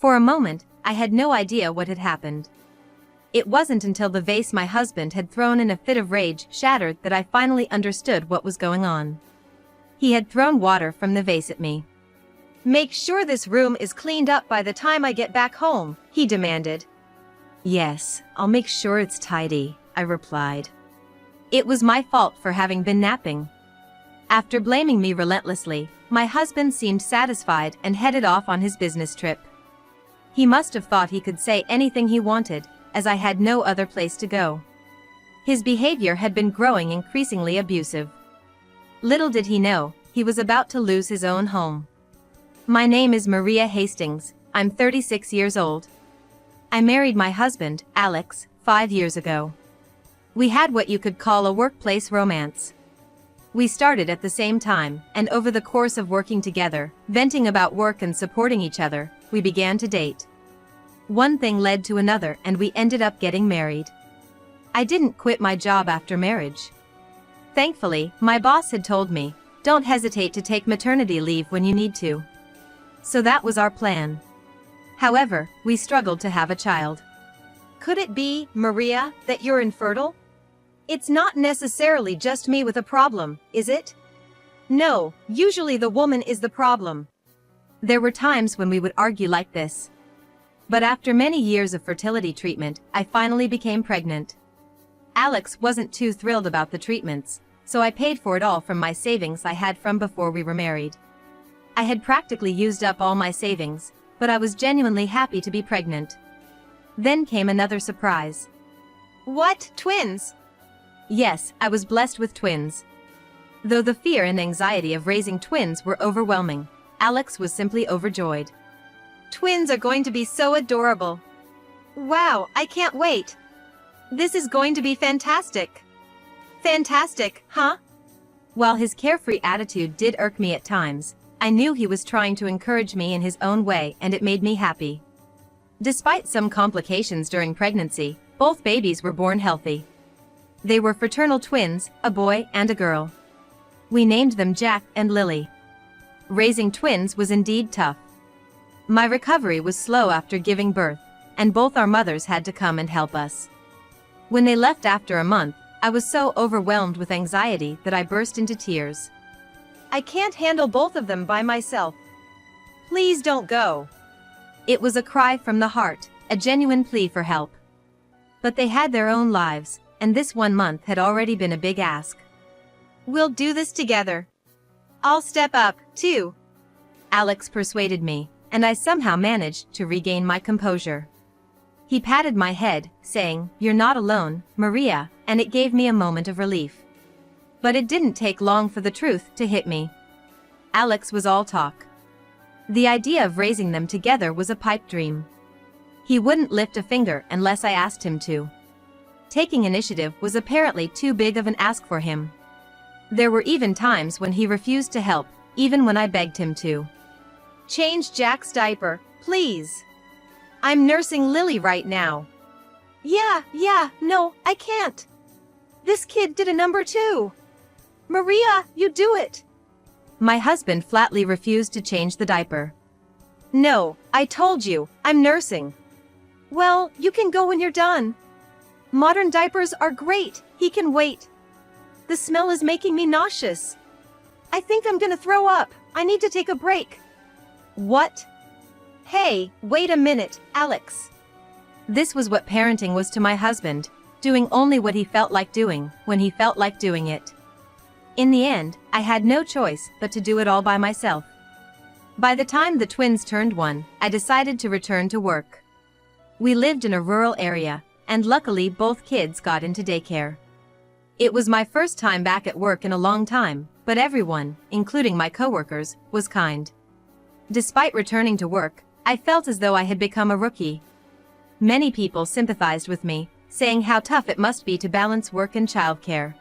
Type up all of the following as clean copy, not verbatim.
For a moment, I had no idea what had happened. It wasn't until the vase my husband had thrown in a fit of rage shattered that I finally understood what was going on. He had thrown water from the vase at me. "Make sure this room is cleaned up by the time I get back home," he demanded. "Yes, I'll make sure it's tidy," I replied. It was my fault for having been napping. After blaming me relentlessly, my husband seemed satisfied and headed off on his business trip. He must have thought he could say anything he wanted, as I had no other place to go. His behavior had been growing increasingly abusive. Little did he know, he was about to lose his own home. My name is Maria Hastings, I'm 36 years old. I married my husband, Alex, 5 years ago. We had what you could call a workplace romance. We started at the same time, and over the course of working together, venting about work and supporting each other, we began to date. One thing led to another and we ended up getting married. I didn't quit my job after marriage. Thankfully, my boss had told me, "Don't hesitate to take maternity leave when you need to." So that was our plan. However, we struggled to have a child. Could it be, Maria, that you're infertile? It's not necessarily just me with a problem, is it? No, usually the woman is the problem. There were times when we would argue like this. But after many years of fertility treatment, I finally became pregnant. Alex wasn't too thrilled about the treatments, so I paid for it all from my savings I had from before we were married. I had practically used up all my savings, but I was genuinely happy to be pregnant. Then came another surprise. What, twins? Yes, I was blessed with twins. Though the fear and anxiety of raising twins were overwhelming, Alex was simply overjoyed. Twins are going to be so adorable. Wow, I can't wait. This is going to be fantastic. Fantastic, huh? While his carefree attitude did irk me at times, I knew he was trying to encourage me in his own way and it made me happy. Despite some complications during pregnancy, both babies were born healthy. They were fraternal twins, a boy and a girl. We named them Jack and Lily. Raising twins was indeed tough. My recovery was slow after giving birth, and both our mothers had to come and help us. When they left after a month, I was so overwhelmed with anxiety that I burst into tears. I can't handle both of them by myself. Please don't go. It was a cry from the heart, a genuine plea for help. But they had their own lives, and this 1 month had already been a big ask. We'll do this together. I'll step up, too. Alex persuaded me, and I somehow managed to regain my composure. He patted my head, saying, "You're not alone, Maria," and it gave me a moment of relief. But it didn't take long for the truth to hit me. Alex was all talk. The idea of raising them together was a pipe dream. He wouldn't lift a finger unless I asked him to. Taking initiative was apparently too big of an ask for him. There were even times when he refused to help, even when I begged him to. Change Jack's diaper, please. I'm nursing Lily right now. Yeah, no, I can't. This kid did a number 2. Maria, you do it. My husband flatly refused to change the diaper. No, I told you, I'm nursing. Well, you can go when you're done. Modern diapers are great, he can wait. The smell is making me nauseous. I think I'm gonna throw up, I need to take a break. What? Hey, wait a minute, Alex. This was what parenting was to my husband, doing only what he felt like doing, when he felt like doing it. In the end, I had no choice but to do it all by myself. By the time the twins turned 1, I decided to return to work. We lived in a rural area, and luckily both kids got into daycare. It was my first time back at work in a long time, but everyone, including my coworkers, was kind. Despite returning to work, I felt as though I had become a rookie. Many people sympathized with me, saying how tough it must be to balance work and childcare.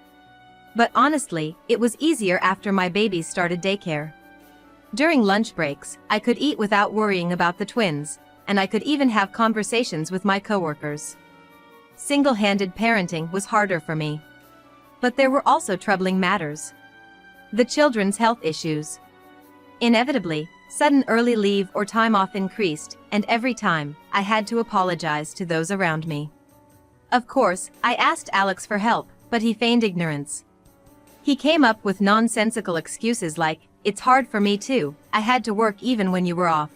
But honestly, it was easier after my babies started daycare. During lunch breaks, I could eat without worrying about the twins, and I could even have conversations with my coworkers. Single-handed parenting was harder for me. But there were also troubling matters. The children's health issues. Inevitably, Sudden early leave or time off increased, and every time, I had to apologize to those around me. Of course, I asked Alex for help, but he feigned ignorance. He came up with nonsensical excuses like, "It's hard for me too, I had to work even when you were off."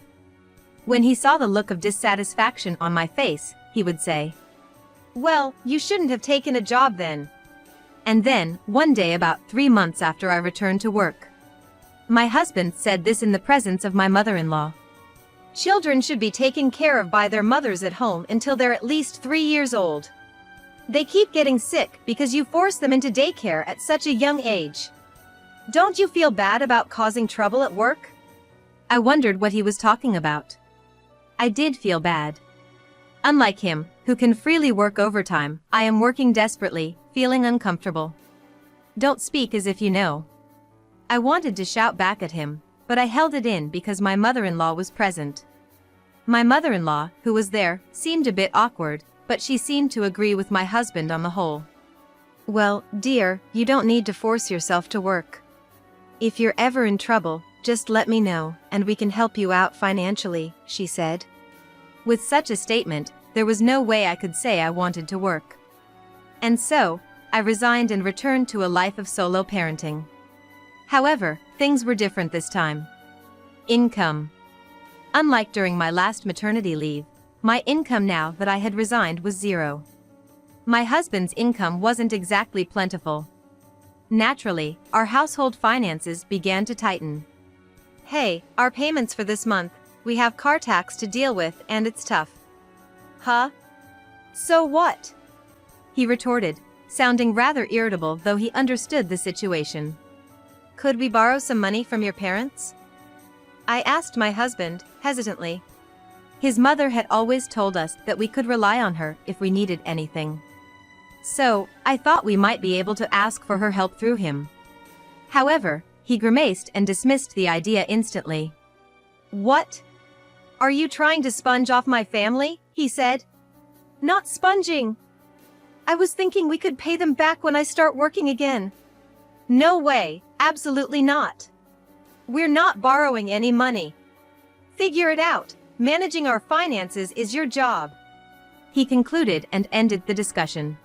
When he saw the look of dissatisfaction on my face, he would say, "Well, you shouldn't have taken a job then." And then, one day about 3 months after I returned to work, my husband said this in the presence of my mother-in-law. "Children should be taken care of by their mothers at home until they're at least 3 years old. They keep getting sick because you force them into daycare at such a young age. Don't you feel bad about causing trouble at work?" I wondered what he was talking about. I did feel bad. Unlike him, who can freely work overtime, I am working desperately, feeling uncomfortable. "Don't speak as if you know." I wanted to shout back at him, but I held it in because my mother-in-law was present. My mother-in-law, who was there, seemed a bit awkward, but she seemed to agree with my husband on the whole. "Well, dear, you don't need to force yourself to work. If you're ever in trouble, just let me know, and we can help you out financially," she said. With such a statement, there was no way I could say I wanted to work. And so, I resigned and returned to a life of solo parenting. However, things were different this time. Income. Unlike during my last maternity leave, my income now that I had resigned was zero. My husband's income wasn't exactly plentiful. Naturally, our household finances began to tighten. "Hey, our payments for this month, we have car tax to deal with and it's tough." "Huh? So what?" he retorted, sounding rather irritable though he understood the situation. "Could we borrow some money from your parents?" I asked my husband, hesitantly. His mother had always told us that we could rely on her if we needed anything. So, I thought we might be able to ask for her help through him. However, he grimaced and dismissed the idea instantly. "What? Are you trying to sponge off my family?" he said. "Not sponging. I was thinking we could pay them back when I start working again." "No way, absolutely not. We're not borrowing any money. Figure it out, managing our finances is your job," he concluded and ended the discussion.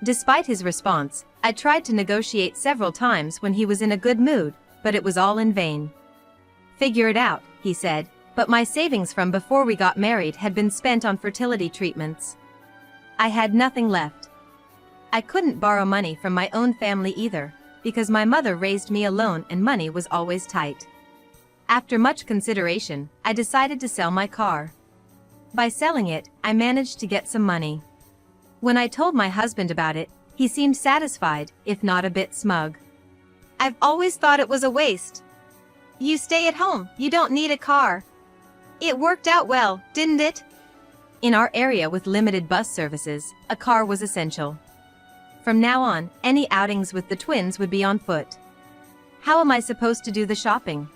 Despite his response, I tried to negotiate several times when he was in a good mood, but it was all in vain. "Figure it out," he said, but my savings from before we got married had been spent on fertility treatments. I had nothing left. I couldn't borrow money from my own family either, because my mother raised me alone and money was always tight. After much consideration, I decided to sell my car. By selling it, I managed to get some money. When I told my husband about it, he seemed satisfied, if not a bit smug. "I've always thought it was a waste. You stay at home, you don't need a car. It worked out well, didn't it?" In our area with limited bus services, a car was essential. From now on, any outings with the twins would be on foot. How am I supposed to do the shopping?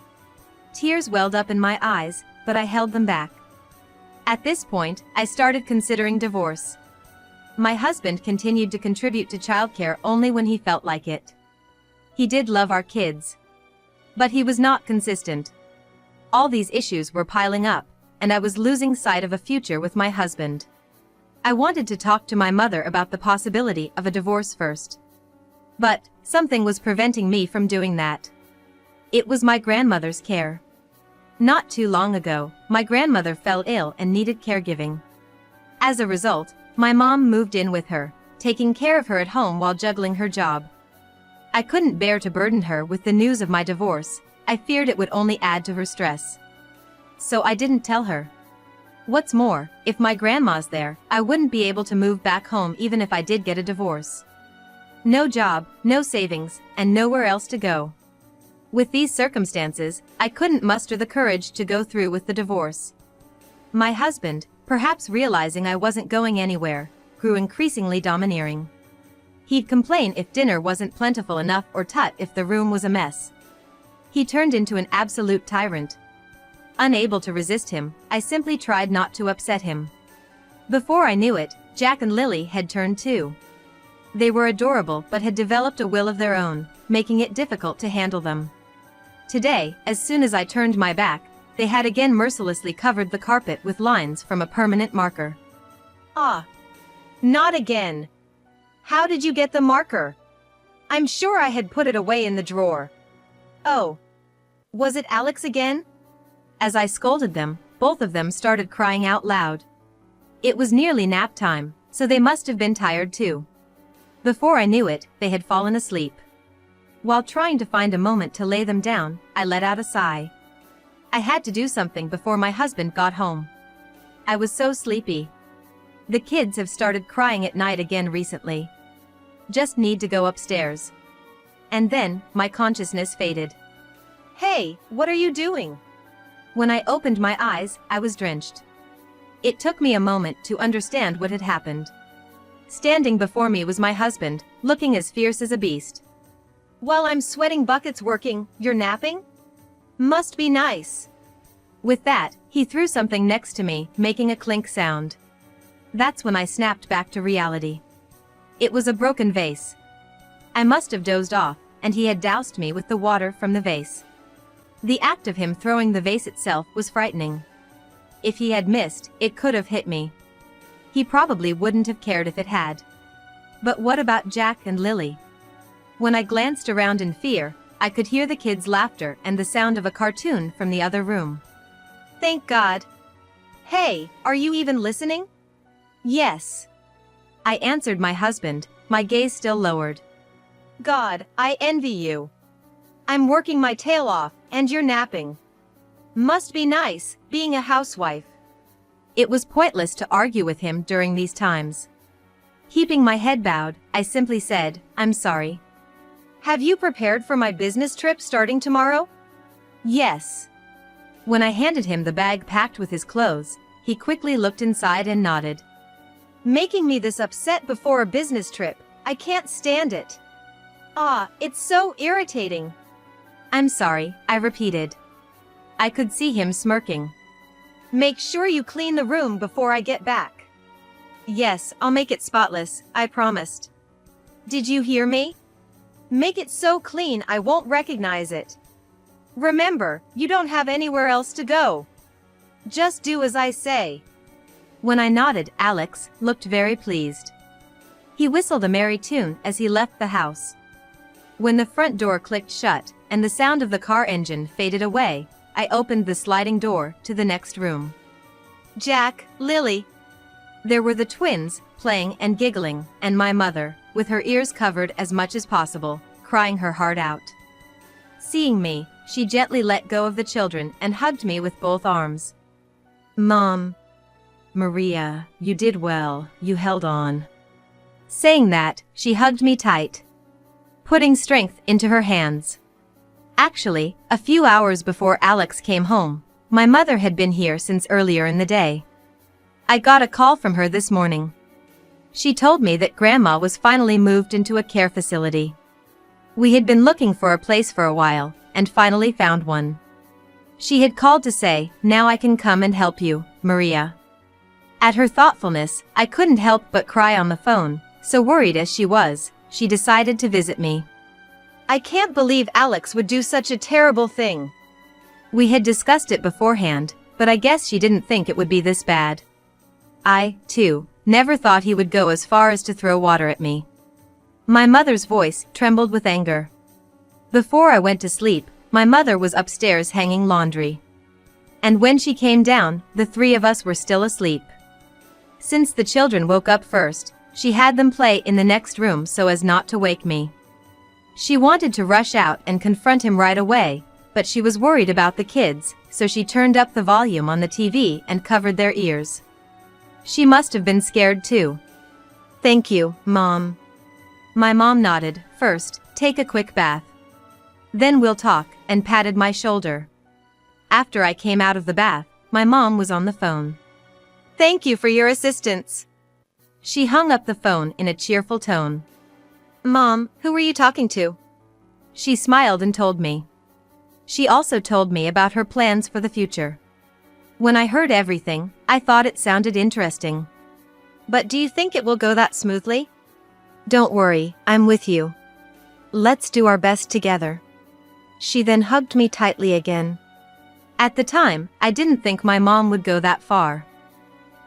Tears welled up in my eyes, but I held them back. At this point, I started considering divorce. My husband continued to contribute to childcare only when he felt like it. He did love our kids. But he was not consistent. All these issues were piling up, and I was losing sight of a future with my husband. I wanted to talk to my mother about the possibility of a divorce first. But something was preventing me from doing that. It was my grandmother's care. Not too long ago, my grandmother fell ill and needed caregiving. As a result, my mom moved in with her, taking care of her at home while juggling her job. I couldn't bear to burden her with the news of my divorce. I feared it would only add to her stress. So I didn't tell her. What's more, if my grandma's there, I wouldn't be able to move back home even if I did get a divorce. No job, no savings, and nowhere else to go. With these circumstances, I couldn't muster the courage to go through with the divorce. My husband, perhaps realizing I wasn't going anywhere, grew increasingly domineering. He'd complain if dinner wasn't plentiful enough or tut if the room was a mess. He turned into an absolute tyrant. Unable to resist him, I simply tried not to upset him. Before I knew it, Jack and Lily had turned too. They were adorable but had developed a will of their own, making it difficult to handle them. Today, as soon as I turned my back, they had again mercilessly covered the carpet with lines from a permanent marker. Ah! Not again! How did you get the marker? I'm sure I had put it away in the drawer. Oh! Was it Alex again? As I scolded them, both of them started crying out loud. It was nearly nap time, so they must have been tired too. Before I knew it, they had fallen asleep. While trying to find a moment to lay them down, I let out a sigh. I had to do something before my husband got home. I was so sleepy. The kids have started crying at night again recently. Just need to go upstairs. And then, my consciousness faded. Hey, what are you doing? When I opened my eyes, I was drenched. It took me a moment to understand what had happened. Standing before me was my husband, looking as fierce as a beast. While I'm sweating buckets working, you're napping? Must be nice. With that, he threw something next to me, making a clink sound. That's when I snapped back to reality. It was a broken vase. I must have dozed off, and he had doused me with the water from the vase. The act of him throwing the vase itself was frightening. If he had missed, it could have hit me. He probably wouldn't have cared if it had. But what about Jack and Lily? When I glanced around in fear, I could hear the kids' laughter and the sound of a cartoon from the other room. Thank God. Hey, are you even listening? Yes. I answered my husband, my gaze still lowered. God, I envy you. I'm working my tail off, and you're napping. Must be nice, being a housewife. It was pointless to argue with him during these times. Keeping my head bowed, I simply said, I'm sorry. Have you prepared for my business trip starting tomorrow? Yes. When I handed him the bag packed with his clothes, he quickly looked inside and nodded. Making me this upset before a business trip, I can't stand it. Ah, it's so irritating. I'm sorry, I repeated. I could see him smirking. Make sure you clean the room before I get back. Yes, I'll make it spotless, I promised. Did you hear me? Make it so clean I won't recognize it. Remember, you don't have anywhere else to go. Just do as I say. When I nodded, Alex looked very pleased. He whistled a merry tune as he left the house. When the front door clicked shut and the sound of the car engine faded away, I opened the sliding door to the next room. Jack, Lily. There were the twins, playing and giggling, and my mother, with her ears covered as much as possible, crying her heart out. Seeing me, she gently let go of the children and hugged me with both arms. Mom. Maria, you did well, you held on. Saying that, she hugged me tight, putting strength into her hands. Actually, a few hours before Alex came home, my mother had been here since earlier in the day. I got a call from her this morning. She told me that Grandma was finally moved into a care facility. We had been looking for a place for a while, and finally found one. She had called to say, now I can come and help you, Maria. At her thoughtfulness, I couldn't help but cry on the phone, so worried as she was, she decided to visit me. I can't believe Alex would do such a terrible thing. We had discussed it beforehand, but I guess she didn't think it would be this bad. I, too, never thought he would go as far as to throw water at me. My mother's voice trembled with anger. Before I went to sleep, my mother was upstairs hanging laundry. And when she came down, the three of us were still asleep. Since the children woke up first, she had them play in the next room so as not to wake me. She wanted to rush out and confront him right away, but she was worried about the kids, so she turned up the volume on the TV and covered their ears. She must have been scared too. Thank you, Mom. My mom nodded. First, take a quick bath. Then we'll talk, and patted my shoulder. After I came out of the bath, my mom was on the phone. Thank you for your assistance. She hung up the phone in a cheerful tone. Mom, who were you talking to? She smiled and told me. She also told me about her plans for the future. When I heard everything, I thought it sounded interesting. But do you think it will go that smoothly? Don't worry, I'm with you. Let's do our best together. She then hugged me tightly again. At the time, I didn't think my mom would go that far.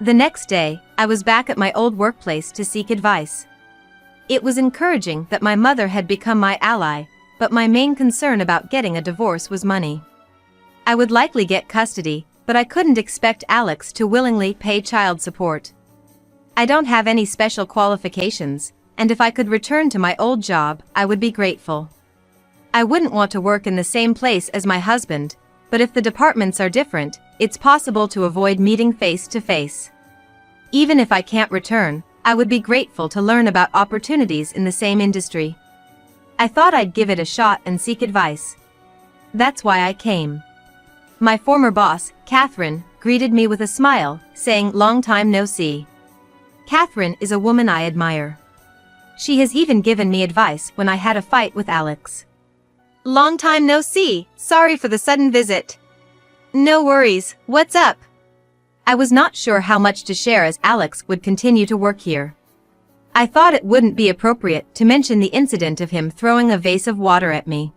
The next day, I was back at my old workplace to seek advice. It was encouraging that my mother had become my ally, but my main concern about getting a divorce was money. I would likely get custody, but I couldn't expect Alex to willingly pay child support. I don't have any special qualifications, and if I could return to my old job, I would be grateful. I wouldn't want to work in the same place as my husband, but if the departments are different, it's possible to avoid meeting face to face. Even if I can't return, I would be grateful to learn about opportunities in the same industry. I thought I'd give it a shot and seek advice. That's why I came. My former boss, Catherine, greeted me with a smile, saying, "Long time no see." Catherine is a woman I admire. She has even given me advice when I had a fight with Alex. "Long time no see, sorry for the sudden visit." "No worries, what's up?" I was not sure how much to share as Alex would continue to work here. I thought it wouldn't be appropriate to mention the incident of him throwing a vase of water at me.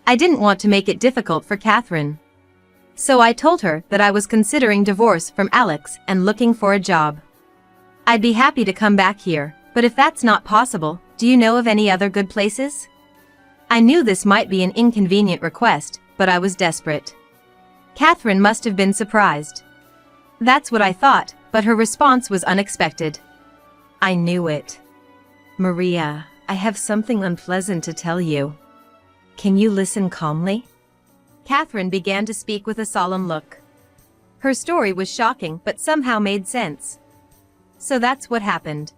I didn't want to make it difficult for Catherine. So I told her that I was considering divorce from Alex and looking for a job. I'd be happy to come back here, but if that's not possible, do you know of any other good places? I knew this might be an inconvenient request, but I was desperate. Catherine must have been surprised. That's what I thought, but her response was unexpected. I knew it. "Maria, I have something unpleasant to tell you. Can you listen calmly?" Catherine began to speak with a solemn look. Her story was shocking but somehow made sense. "So that's what happened.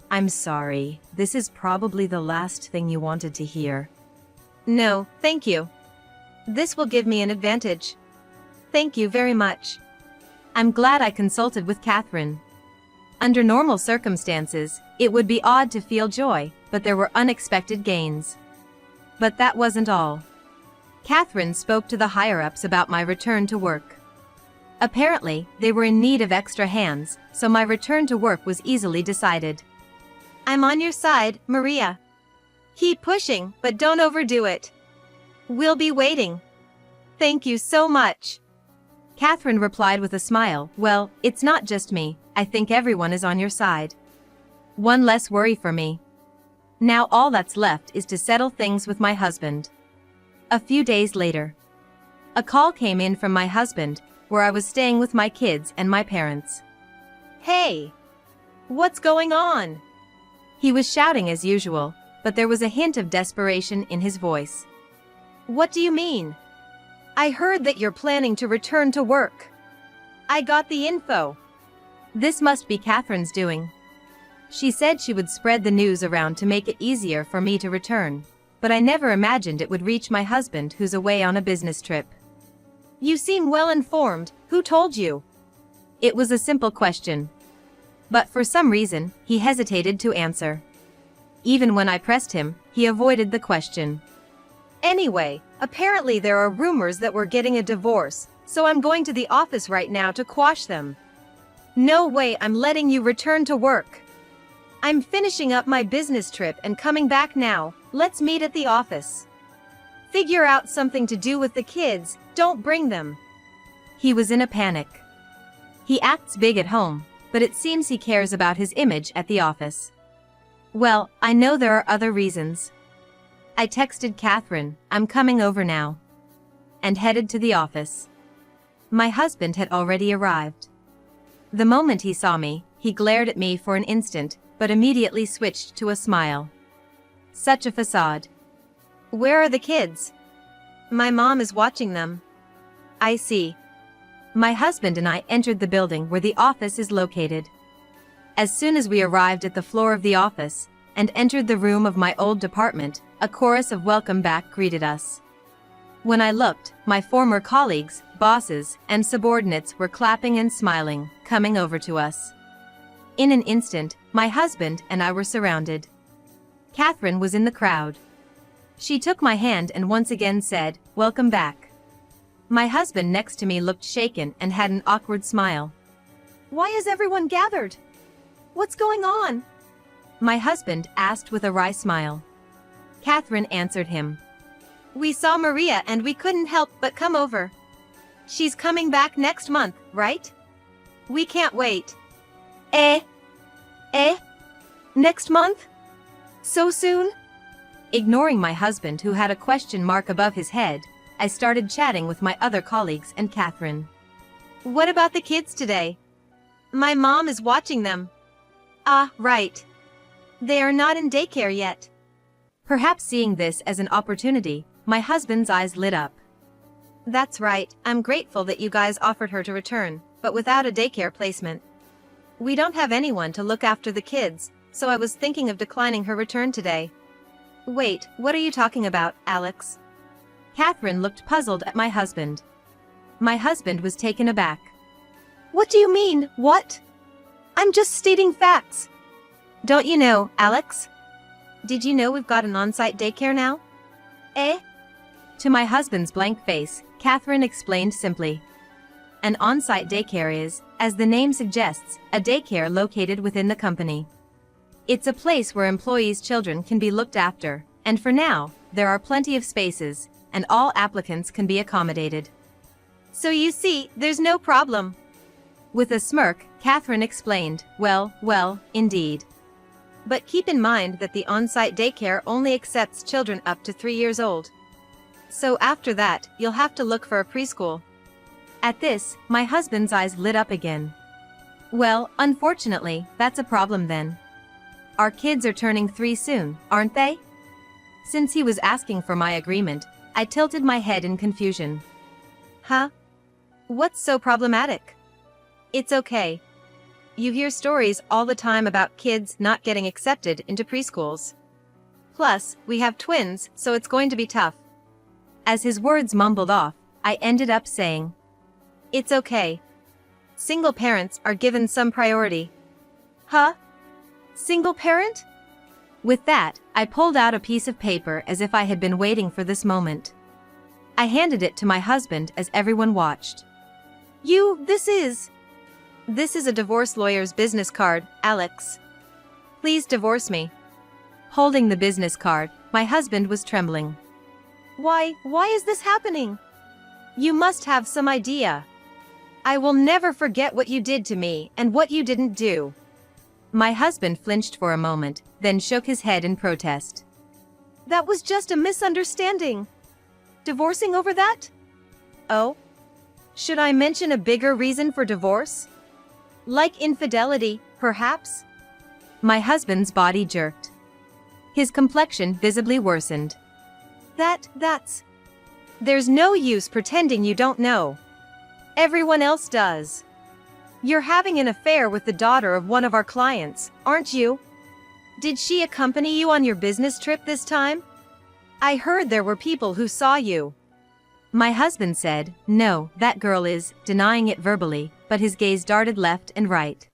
I'm sorry, this is probably the last thing you wanted to hear." "No, thank you. This will give me an advantage. Thank you very much." I'm glad I consulted with Catherine. Under normal circumstances, it would be odd to feel joy, but there were unexpected gains. But that wasn't all. Catherine spoke to the higher-ups about my return to work. Apparently, they were in need of extra hands, so my return to work was easily decided. "I'm on your side, Maria. Keep pushing, but don't overdo it. We'll be waiting." "Thank you so much." Catherine replied with a smile, "Well, it's not just me, I think everyone is on your side. One less worry for me. Now all that's left is to settle things with my husband." A few days later, a call came in from my husband, where I was staying with my kids and my parents. "Hey! What's going on?" He was shouting as usual, but there was a hint of desperation in his voice. "What do you mean? I heard that you're planning to return to work. I got the info." This must be Catherine's doing. She said she would spread the news around to make it easier for me to return, but I never imagined it would reach my husband who's away on a business trip. "You seem well informed, who told you?" It was a simple question. But for some reason, he hesitated to answer. Even when I pressed him, he avoided the question. "Anyway, apparently there are rumors that we're getting a divorce, so I'm going to the office right now to quash them. No way I'm letting you return to work. I'm finishing up my business trip and coming back now, let's meet at the office. Figure out something to do with the kids, don't bring them." He was in a panic. He acts big at home, but it seems he cares about his image at the office. Well, I know there are other reasons. I texted Catherine, "I'm coming over now," and headed to the office. My husband had already arrived. The moment he saw me, he glared at me for an instant, but immediately switched to a smile. Such a facade. "Where are the kids?" "My mom is watching them." "I see." My husband and I entered the building where the office is located. As soon as we arrived at the floor of the office, and entered the room of my old department, a chorus of welcome back greeted us. When I looked, my former colleagues, bosses, and subordinates were clapping and smiling, coming over to us. In an instant, my husband and I were surrounded. Catherine was in the crowd. She took my hand and once again said, "Welcome back." My husband next to me looked shaken and had an awkward smile. "Why is everyone gathered? What's going on?" My husband asked with a wry smile. Catherine answered him. "We saw Maria and we couldn't help but come over. She's coming back next month, right? We can't wait. Eh? Eh? Next month? So soon? Ignoring my husband who had a question mark above his head, I started chatting with my other colleagues and Catherine. What about the kids today? My mom is watching them. Ah, right. They are not in daycare yet. Perhaps seeing this as an opportunity, my husband's eyes lit up. That's right, I'm grateful that you guys offered her to return, but without a daycare placement. We don't have anyone to look after the kids, so I was thinking of declining her return today. Wait, what are you talking about, Alex? Catherine looked puzzled at my husband. My husband was taken aback. What do you mean, what? I'm just stating facts. Don't you know, Alex? Did you know we've got an on-site daycare now? Eh? To my husband's blank face, Catherine explained simply. An on-site daycare is, as the name suggests, a daycare located within the company. It's a place where employees' children can be looked after, and for now, there are plenty of spaces, and all applicants can be accommodated. So you see, there's no problem. With a smirk, Catherine explained, well, indeed. But keep in mind that the on-site daycare only accepts children up to 3 years old. So after that, you'll have to look for a preschool. At this, my husband's eyes lit up again. Well, unfortunately, that's a problem then. Our kids are turning 3 soon, aren't they? Since he was asking for my agreement, I tilted my head in confusion. Huh? What's so problematic? It's okay. You hear stories all the time about kids not getting accepted into preschools. Plus, we have twins, so it's going to be tough. As his words mumbled off, I ended up saying, it's okay. Single parents are given some priority. Huh? Single parent? With that, I pulled out a piece of paper as if I had been waiting for this moment. I handed it to my husband as everyone watched. This is a divorce lawyer's business card, Alex. Please divorce me. Holding the business card, my husband was trembling. Why is this happening? You must have some idea. I will never forget what you did to me and what you didn't do. My husband flinched for a moment, then shook his head in protest. That was just a misunderstanding. Divorcing over that? Oh? Should I mention a bigger reason for divorce? Like infidelity, perhaps? My husband's body jerked. His complexion visibly worsened. There's no use pretending you don't know. Everyone else does. You're having an affair with the daughter of one of our clients, aren't you? Did she accompany you on your business trip this time? I heard there were people who saw you. My husband said, no, that girl is, denying it verbally, but his gaze darted left and right.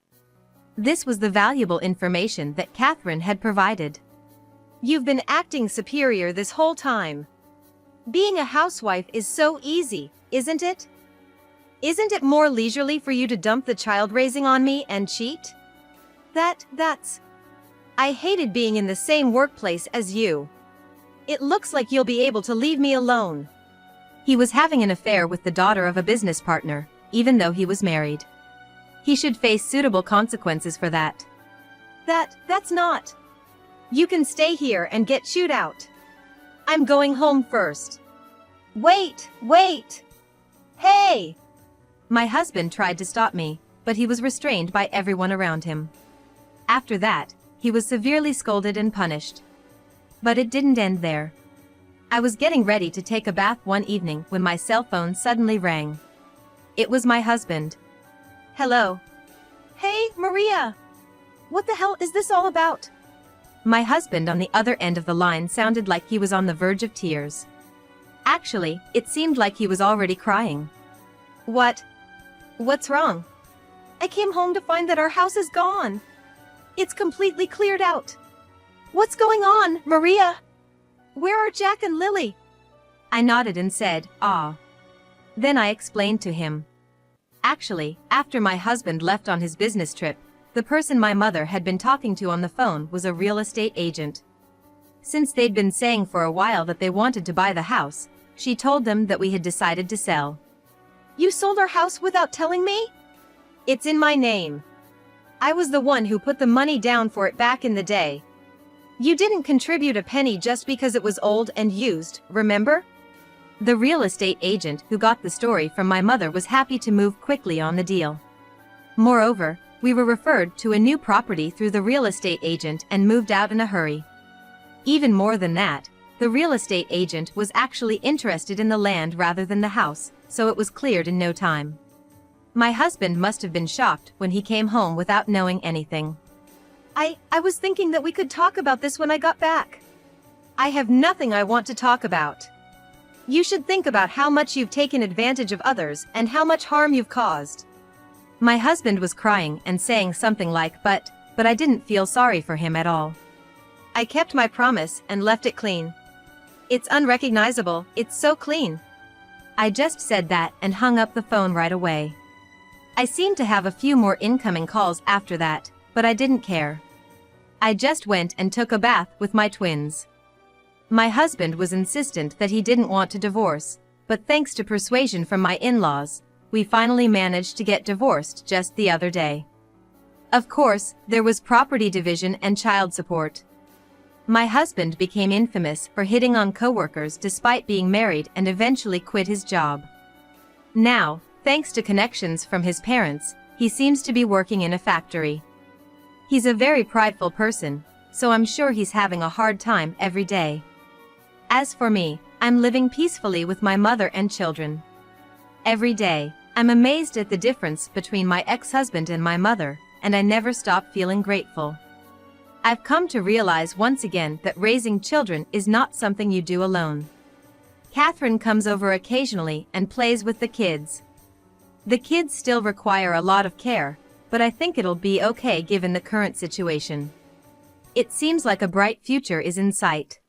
This was the valuable information that Catherine had provided. You've been acting superior this whole time. Being a housewife is so easy, isn't it? Isn't it more leisurely for you to dump the child raising on me and cheat? I hated being in the same workplace as you. It looks like you'll be able to leave me alone. He was having an affair with the daughter of a business partner, even though he was married. He should face suitable consequences for that. That's not. You can stay here and get chewed out. I'm going home first. Wait! Hey! My husband tried to stop me, but he was restrained by everyone around him. After that, he was severely scolded and punished. But it didn't end there. I was getting ready to take a bath one evening when my cell phone suddenly rang. It was my husband. Hello. Hey, Maria! What the hell is this all about? My husband on the other end of the line sounded like he was on the verge of tears. Actually, it seemed like he was already crying. What's wrong? I came home to find that our house is gone. It's completely cleared out. What's going on, Maria? Where are Jack and Lily? I nodded and said, ah. Then I explained to him. Actually, after my husband left on his business trip, the person my mother had been talking to on the phone was a real estate agent. Since they'd been saying for a while that they wanted to buy the house, she told them that we had decided to sell. You sold our house without telling me? It's in my name. I was the one who put the money down for it back in the day. You didn't contribute a penny just because it was old and used, remember? The real estate agent who got the story from my mother was happy to move quickly on the deal. Moreover, we were referred to a new property through the real estate agent and moved out in a hurry. Even more than that, the real estate agent was actually interested in the land rather than the house, so it was cleared in no time. My husband must have been shocked when he came home without knowing anything. I was thinking that we could talk about this when I got back. I have nothing I want to talk about. You should think about how much you've taken advantage of others and how much harm you've caused. My husband was crying and saying something like, but I didn't feel sorry for him at all. I kept my promise and left it clean. It's unrecognizable, it's so clean. I just said that and hung up the phone right away. I seemed to have a few more incoming calls after that, but I didn't care. I just went and took a bath with my twins. My husband was insistent that he didn't want to divorce, but thanks to persuasion from my in-laws, we finally managed to get divorced just the other day. Of course, there was property division and child support. My husband became infamous for hitting on coworkers despite being married and eventually quit his job. Now, thanks to connections from his parents, he seems to be working in a factory. He's a very prideful person, so I'm sure he's having a hard time every day. As for me, I'm living peacefully with my mother and children. Every day, I'm amazed at the difference between my ex-husband and my mother, and I never stop feeling grateful. I've come to realize once again that raising children is not something you do alone. Catherine comes over occasionally and plays with the kids. The kids still require a lot of care, but I think it'll be okay given the current situation. It seems like a bright future is in sight.